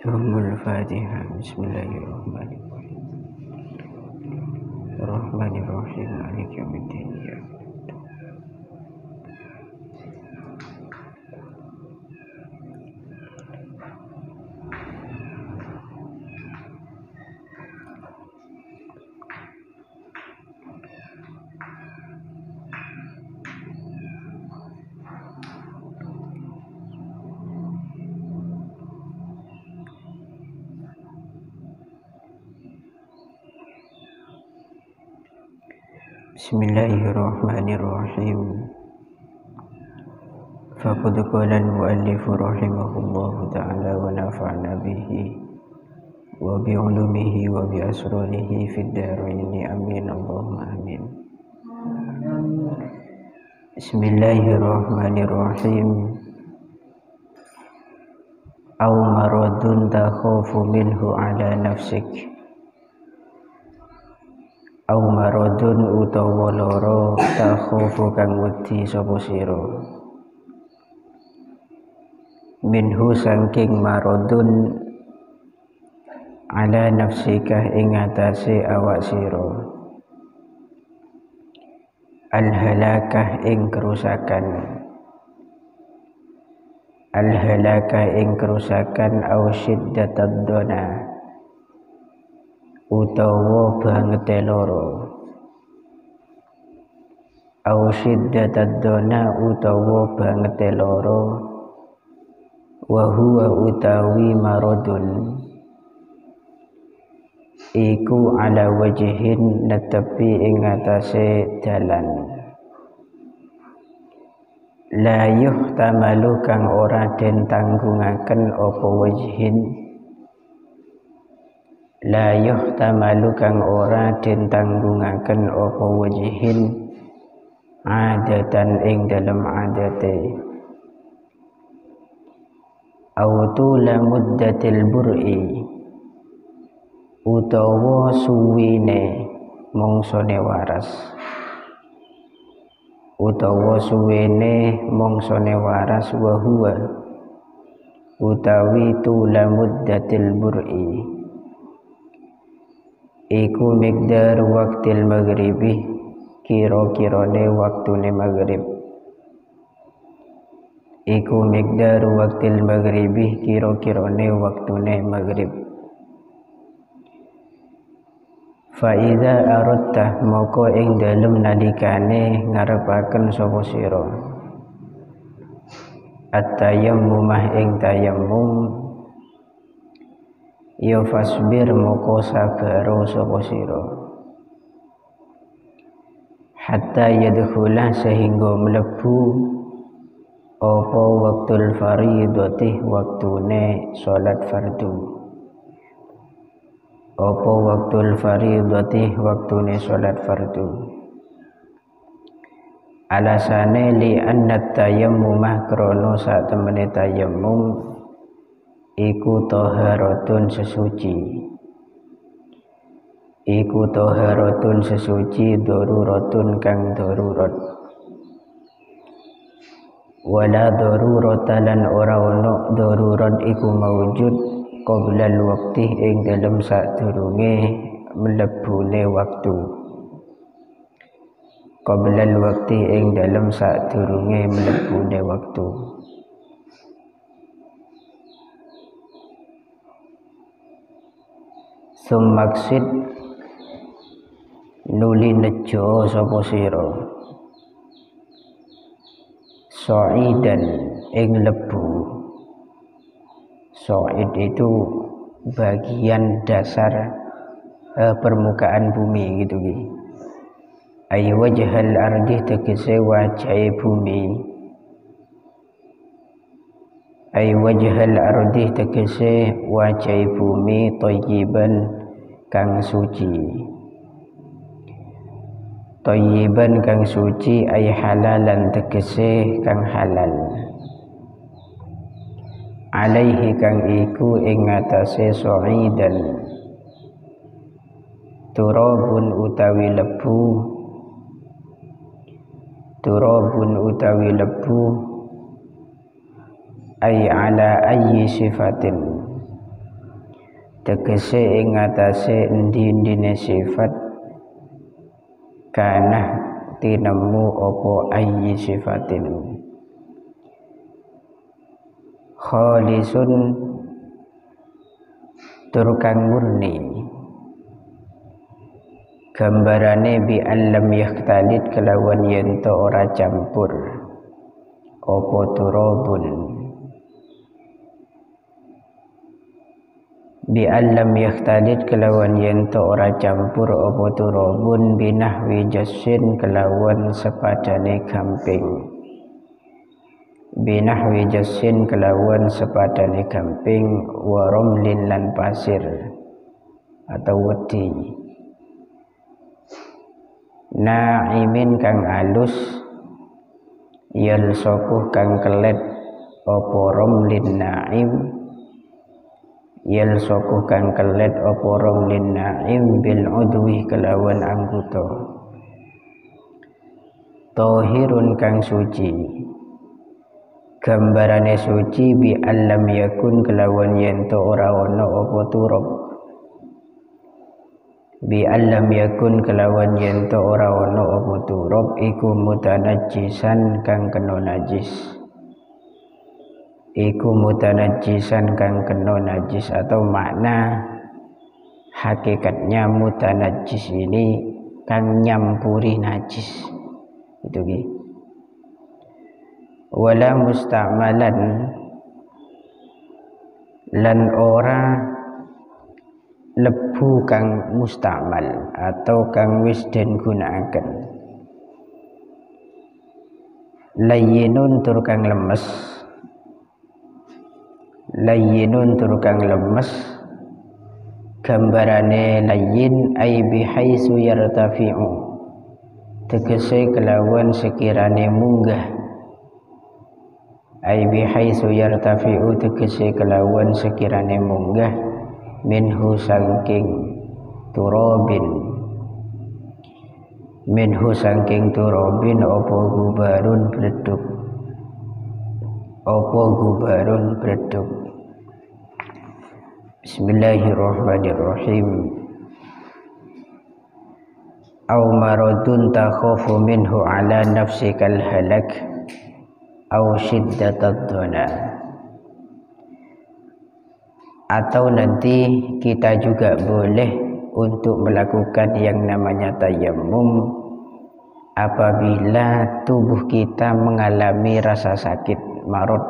Al-Fatihah. Bismillahirrahmanirrahim. Ar-Rahmanirrahim. Maliki yaumiddin. Bismillahirrahmanirrahim. Faqad qala al-muallif rahimahullahu ta'ala wa nafa'na bihi wa bi 'ulumihi wa bi asrarihi fid dharain amin Allahumma amin. Bismillahirrahmanirrahim. Aw maradun takhafu minhu ala nafsik. Aw maradun utawa lara takhafu kang wedi sapa sira. Minhu saking maradun ala nafsika ing atase awak sira. Al-halakah ing kerusakan. Al-halakah ing kerusakan au syiddatad dona utawa bangete loro. Au syiddatad dona utawa bangete loro. Wa huwa utawi maradun iku ala wajhin netepi ing atase dalan. La yuhtamalu kang ora den tanggungaken apa wajhin. La yuhtamalu kang ora den tanggungaken apa wajhin adatan ing dalem adate. Autula muddatil bur'i utawa suwine mongsone waras. Utawa suwene mongsone waras wa huwa utawi tula muddatil bur'i iku miqdar waktil maghribi kira-kirane waktune maghrib. Iku miqdar waktil maghribi kira-kirane waktune maghrib. Fa iza aradta moko ing dalem nalikane ngarepaken sapa sira at-tayammumah ing tayammum ya fasbir moko sabaro sapa sira hatta yadkhula sehingga mlebu apa waktul faridati waktune salat fardu. Apa waktul faridati waktune salat fardu. Alasane li anna tayammumah krana sak temene tayammum iku taharatun sesuci. Iku taharatun sesuci daruratun kang darurat. Wala darurata lan ora ono darurat iku maujud qabla al-waqti ing dalem sadurunge mlebune waktu. Qabla al-waqti ing dalem sadurunge mlebune waktu. Sumaksid nuli nejo sapa sira So'idan ing lebu. So'id itu bagian dasar permukaan bumi gitu ki. Ay wajhal ardi tegese wajah bumi. Ay wajhal ardi tegese wajah bumi thayyiban kang suci. Thayyiban kang suci ay halalan tegese kang halal. Alaihi kang iku ing atase so'idan turabun utawi lebu. Turabun utawi lebu ay ala ayyi sifatin tegese ing atase endi-endine sifat kana tinemu apa ayyi sifatin khalisun tur kang murni gambarane bi alam yakhtalit kelawan yento ora campur apa turabun bi alam yakhtalit kelawan yento ora campur apa turabun binahwi jassin kelawan sepadane gamping binahwi jassin kelawan sepadane gamping wa ramlin lan pasir atau wedi na'imin kang alus yalsokuh kang kelet apa ramlin na'im yalsokuh kang kelet apa ramlin na'im bil udwi kelawan anggota tahirun kang suci gambarane suci bi alam yakun kelawan yento ora ana apa turab bi alam yakun kelawan yento ora ana apa turab iku mutanajjisan kang kena najis iku mutanajjisan kang kena najis atau makna hakikatnya mutanajjis ini kang nyampuri najis itu gitu. Wala musta'malan lan ora lebu kang musta'mal atau kang wis den gunakaken layyinun tur kang lemes layyinun tur kang lemes gambarane layyin ai bihaitsu yartafi'u tegese kelawan sekirane munggah ai bihaitsu yartafi'u tegese kelawan sekirane munggah minhu saking turabin minhu saking turabin apa gubarun bleduk apa gubarun bleduk. Bismillahirrahmanirrahim. Au maradun takhafu minhu ala nafsikal halak au syiddatad dhana, atau nanti kita juga boleh untuk melakukan yang namanya tayammum apabila tubuh kita mengalami rasa sakit marad,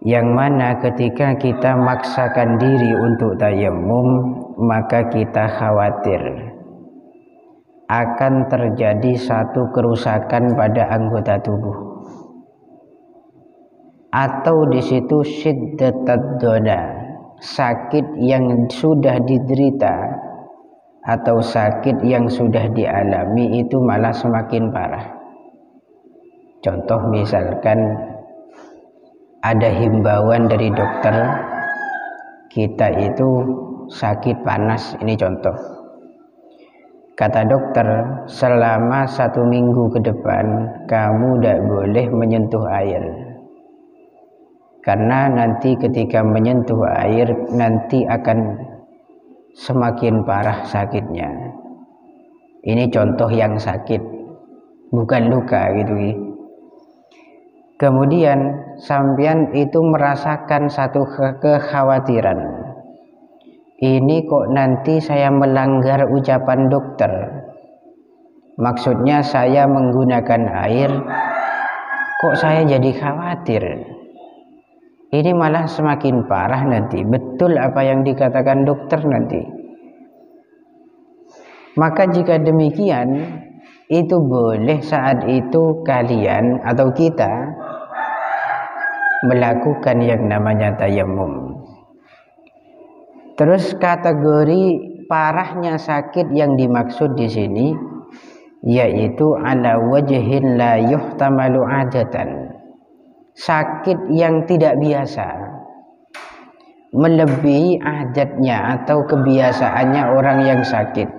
yang mana ketika kita maksakan diri untuk tayammum maka kita khawatir akan terjadi satu kerusakan pada anggota tubuh, atau di situ syiddatad dhana, sakit yang sudah diderita atau sakit yang sudah dialami itu malah semakin parah. Contoh misalkan ada himbauan dari dokter kita itu sakit panas, ini contoh. Kata dokter, selama 1 minggu ke depan kamu tidak boleh menyentuh air, karena nanti ketika menyentuh air nanti akan semakin parah sakitnya. Ini contoh yang sakit, bukan luka gitu. Kemudian sampean itu merasakan satu kekhawatiran, ini kok nanti saya melanggar ucapan dokter, maksudnya saya menggunakan air, kok saya jadi khawatir, ini malah semakin parah nanti, betul apa yang dikatakan dokter nanti. Maka jika demikian, itu boleh saat itu kalian atau kita melakukan yang namanya tayammum. Terus kategori parahnya sakit yang dimaksud di sini yaitu ala wajhin la yuhtamalu adatan, sakit yang tidak biasa, melebihi adatnya atau kebiasaannya orang yang sakit.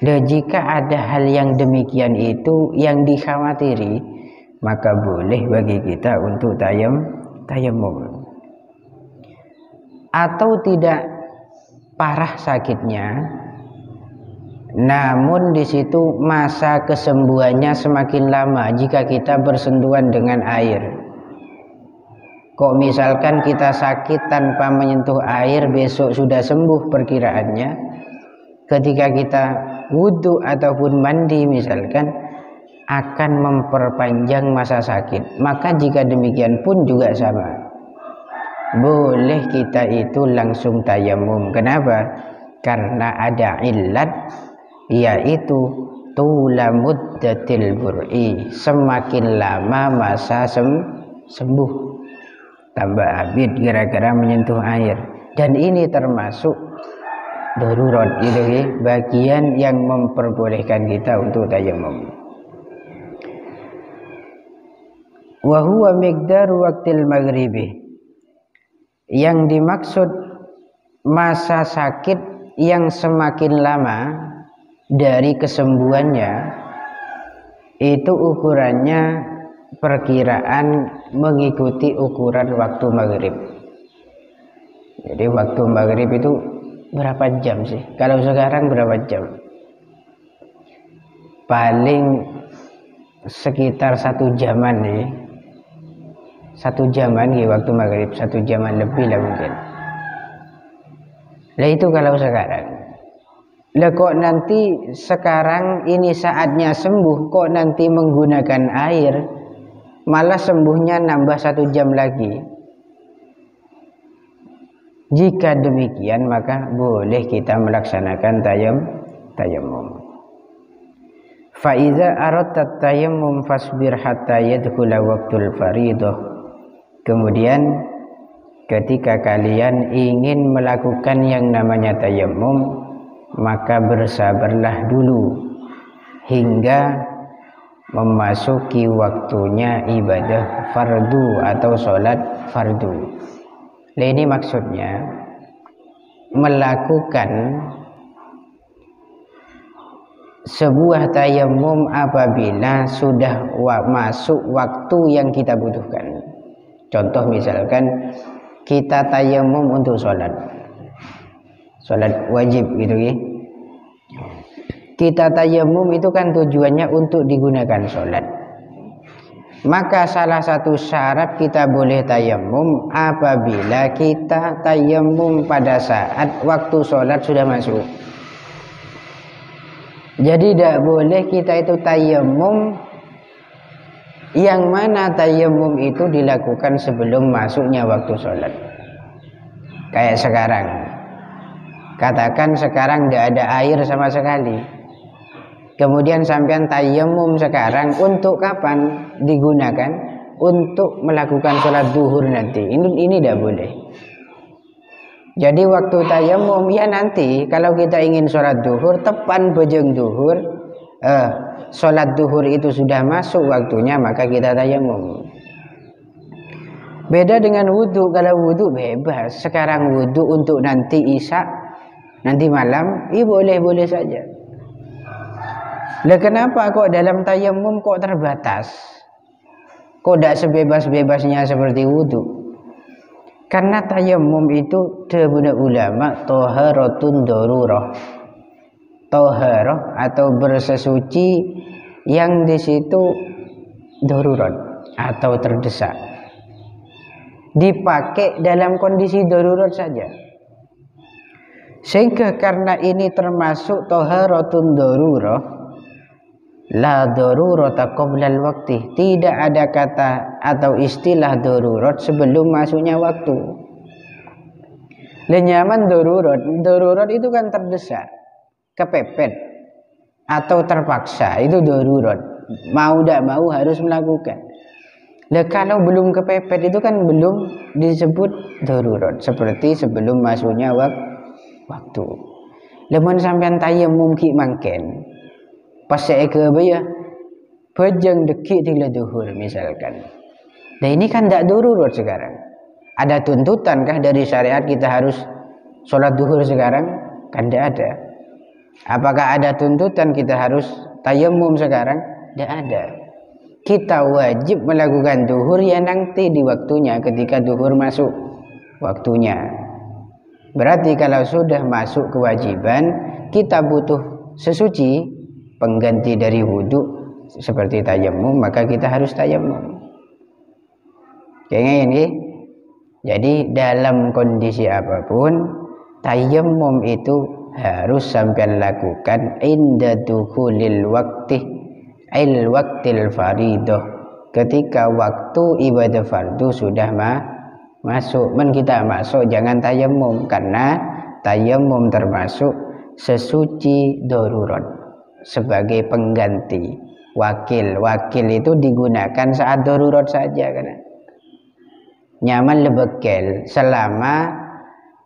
Dan jika ada hal yang demikian itu yang dikhawatiri, maka boleh bagi kita untuk tayammum. atau tidak parah sakitnya, namun di situ masa kesembuhannya semakin lama jika kita bersentuhan dengan air. Kok misalkan kita sakit tanpa menyentuh air besok sudah sembuh perkiraannya, ketika kita wudhu ataupun mandi misalkan akan memperpanjang masa sakit. Maka jika demikian pun juga sama, boleh kita itu langsung tayamum. Kenapa? Karena ada illat, yaitu tula muddatil bur'i, semakin lama masa sembuh. Tambah abid gara-gara menyentuh air. Dan ini termasuk darurat, gitu ya, bagian yang memperbolehkan kita untuk tayamum. Wa huwa miqdaru waqtil maghribi, yang dimaksud masa sakit yang semakin lama dari kesembuhannya itu ukurannya perkiraan mengikuti ukuran waktu maghrib. Jadi waktu maghrib itu berapa jam sih? Kalau sekarang berapa jam? Paling sekitar 1 jaman nih. 1 jaman ya waktu maghrib, 1 jaman lebih lah mungkin. Lah itu kalau sekarang. Lah kok nanti sekarang ini saatnya sembuh, kok nanti menggunakan air malah sembuhnya nambah 1 jam lagi. Jika demikian maka boleh kita melaksanakan tayammum. Fa iza aradta tayammum fasbir hatta yadkhula waqtul fariidah. Kemudian ketika kalian ingin melakukan yang namanya tayammum, maka bersabarlah dulu hingga memasuki waktunya ibadah fardu atau sholat fardu. Nah, ini maksudnya melakukan sebuah tayammum apabila sudah masuk waktu yang kita butuhkan. Contoh misalkan kita tayammum untuk sholat wajib gitu ya. Kita tayammum itu kan tujuannya untuk digunakan sholat. Maka salah satu syarat kita boleh tayammum apabila kita tayammum pada saat waktu sholat sudah masuk. Jadi tidak boleh kita itu tayammum yang mana tayammum itu dilakukan sebelum masuknya waktu sholat. Kayak sekarang, katakan sekarang tidak ada air sama sekali, kemudian sampean tayammum sekarang untuk kapan digunakan? Untuk melakukan sholat duhur nanti. Ini tidak boleh. Jadi waktu tayammum ya nanti kalau kita ingin sholat duhur, tepan bejeng duhur, sholat duhur itu sudah masuk waktunya, maka kita tayammum. Beda dengan wudhu. Kalau wudhu bebas. Sekarang wudhu untuk nanti isya, nanti malam, boleh-boleh saja. Lah kenapa kok dalam tayammum kok terbatas? Kok tidak sebebas-bebasnya seperti wudhu? Karena tayammum itu menurut ulama taharatun darurah. Taharah atau bersesuci yang di situ darurat atau terdesak. Dipakai dalam kondisi darurat saja. Sehingga karena ini termasuk taharatun darurah, la darurata qoblal waqti, tidak ada kata atau istilah darurat sebelum masuknya waktu. Lenyaman darurat itu kan terdesak, kepepet atau terpaksa, itu darurat. Mau tidak mau harus melakukan. Nah, kalau belum kepepet itu kan belum disebut darurat, seperti sebelum masuknya waktu. Lemon sampean tayammum ki mangken pas saya ke ya bejeng dekik tila duhur misalkan. Nah ini kan tidak darurat sekarang. Ada tuntutankah dari syariat kita harus sholat duhur sekarang? Kan tidak ada. Apakah ada tuntutan kita harus tayammum sekarang? Tidak ada. Kita wajib melakukan duhur ya nanti di waktunya, ketika duhur masuk waktunya. Berarti kalau sudah masuk kewajiban, kita butuh sesuci pengganti dari wudhu seperti tayamum, maka kita harus tayamum. Kayaknya ini. Jadi dalam kondisi apapun, tayamum itu harus sampai lakukan inda dukhulil waqtil faridah, ketika waktu ibadah fardu sudah masuk. Men kita masuk jangan tayamum, karena tayamum termasuk sesuci darurat sebagai pengganti. Wakil itu digunakan saat darurat saja, karena nyaman lebekel. Selama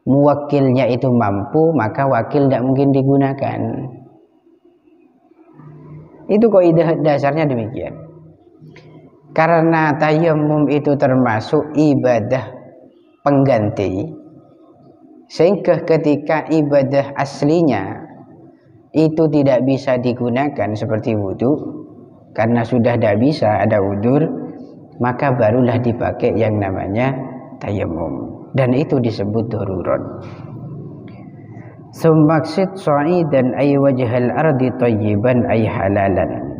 muwakilnya itu mampu, maka wakil tidak mungkin digunakan. Itu kaidah dasarnya demikian. Karena tayamum itu termasuk ibadah pengganti, sehingga ketika ibadah aslinya itu tidak bisa digunakan seperti wudhu, karena sudah tidak bisa, ada udzur, maka barulah dipakai yang namanya tayamum, dan itu disebut darurat. Sumaksid sa'idan ay wajhal ardi tayyiban ay halalan.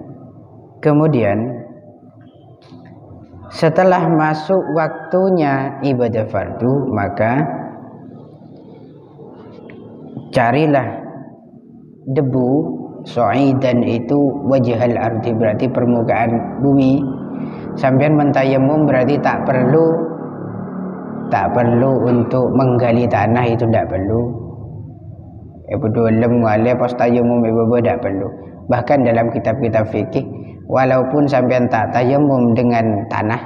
Kemudian setelah masuk waktunya ibadah fardu, maka carilah debu. Sa'idan itu wajhal ardi, berarti permukaan bumi. Sampean mentayamum berarti tak perlu untuk menggali tanah, itu tidak perlu. Bedolem ngale pas tayamum tidak perlu. Bahkan dalam kitab-kitab fikih, walaupun sampean tak tayamum dengan tanah,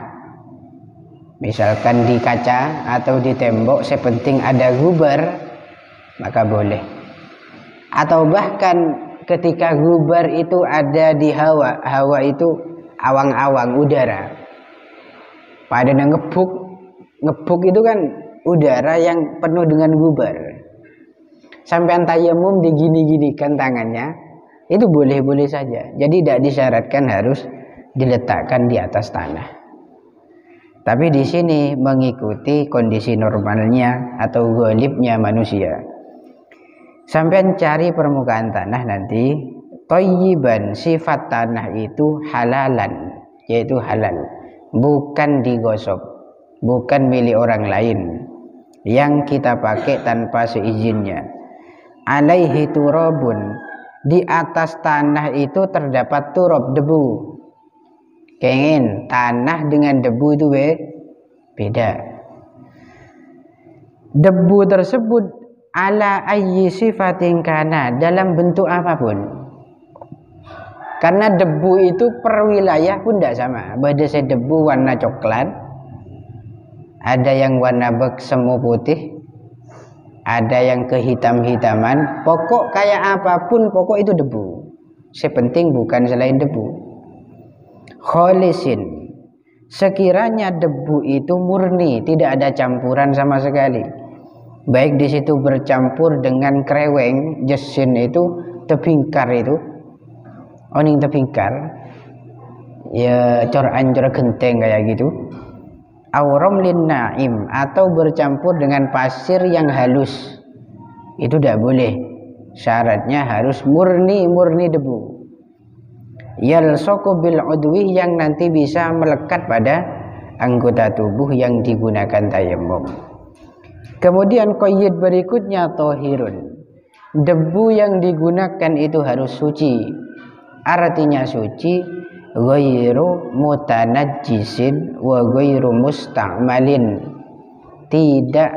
misalkan di kaca atau di tembok, sepenting ada gubar, maka boleh. Atau bahkan ketika gubar itu ada di hawa itu awang-awang udara, pada ngebuk itu kan udara yang penuh dengan gubar. Sampai tayamum digini-ginikan tangannya, itu boleh-boleh saja. Jadi tidak disyaratkan harus diletakkan di atas tanah. Tapi di sini mengikuti kondisi normalnya atau ghalibnya manusia. Sampai cari permukaan tanah nanti, thayyiban, sifat tanah itu halalan, yaitu halal, bukan digosok, bukan milik orang lain, yang kita pakai tanpa seizinnya. Alaihi turabun, di atas tanah itu terdapat turab, debu. Kengin tanah dengan debu itu beda. Debu tersebut ala ayyi sifatin kana, dalam bentuk apapun. Karena debu itu per wilayah pun tidak sama. Ada debu warna coklat, ada yang warna semu putih, ada yang kehitam-hitaman. Pokok kayak apapun, pokok itu debu. Sepenting bukan selain debu. Kholisin, sekiranya debu itu murni, tidak ada campuran sama sekali. Baik di situ bercampur dengan kreweng, jesin itu, tebingkar itu, oning tebingkar, ya cor-ancor genteng kayak gitu. Auromlin naim, atau bercampur dengan pasir yang halus, itu tidak boleh. Syaratnya harus murni debu. Yalsaqu bil udwi, yang nanti bisa melekat pada anggota tubuh yang digunakan tayamum. Kemudian qayyid berikutnya tohirun, debu yang digunakan itu harus suci. Artinya suci, ghairu mutanajjisin wa ghairu musta'malin, tidak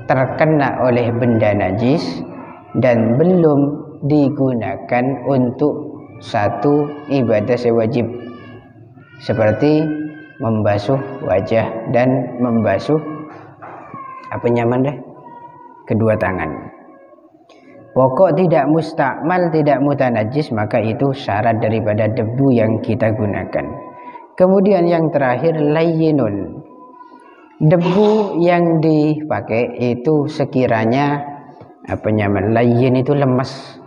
terkena oleh benda najis dan belum digunakan untuk satu ibadah sewajib, seperti membasuh wajah dan membasuh kedua tangan. Pokok tidak mustakmal, tidak mutanajis, maka itu syarat daripada debu yang kita gunakan. Kemudian yang terakhir layyinun, debu yang dipakai itu sekiranya layyin itu lemas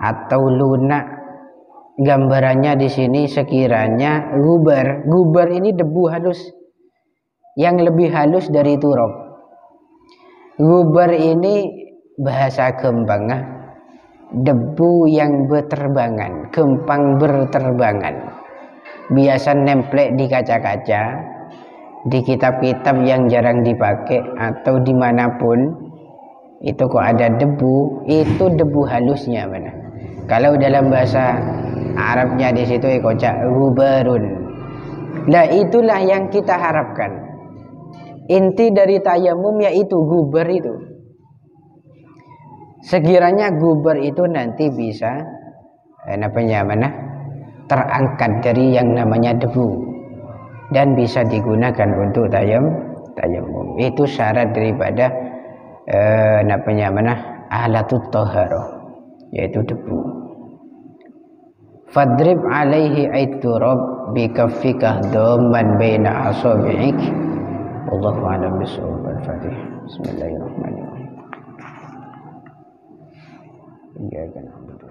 atau lunak. Gambarannya di sini sekiranya gubar ini debu halus, yang lebih halus dari turab. Gubar ini bahasa gampangnya debu yang berterbangan, gempang berterbangan. Biasa nemplek di kaca-kaca, di kitab-kitab yang jarang dipakai atau dimanapun. Itu kok ada debu, itu debu halusnya mana? Kalau dalam bahasa Arabnya di situ kocak gubarun. Nah itulah yang kita harapkan. Inti dari tayamum yaitu gubar itu. Sekiranya gubar itu nanti bisa terangkat dari yang namanya debu dan bisa digunakan untuk tayamum. Itu syarat daripada alatut thaharah, yaitu debu. Fadrib alaihi aiturab bi kaffika dhamman baina asabi'ik. Wallahu a'lam bishawab. Al-Fatihah. Bismillahirrahmanirrahim. Iyyaka na'budu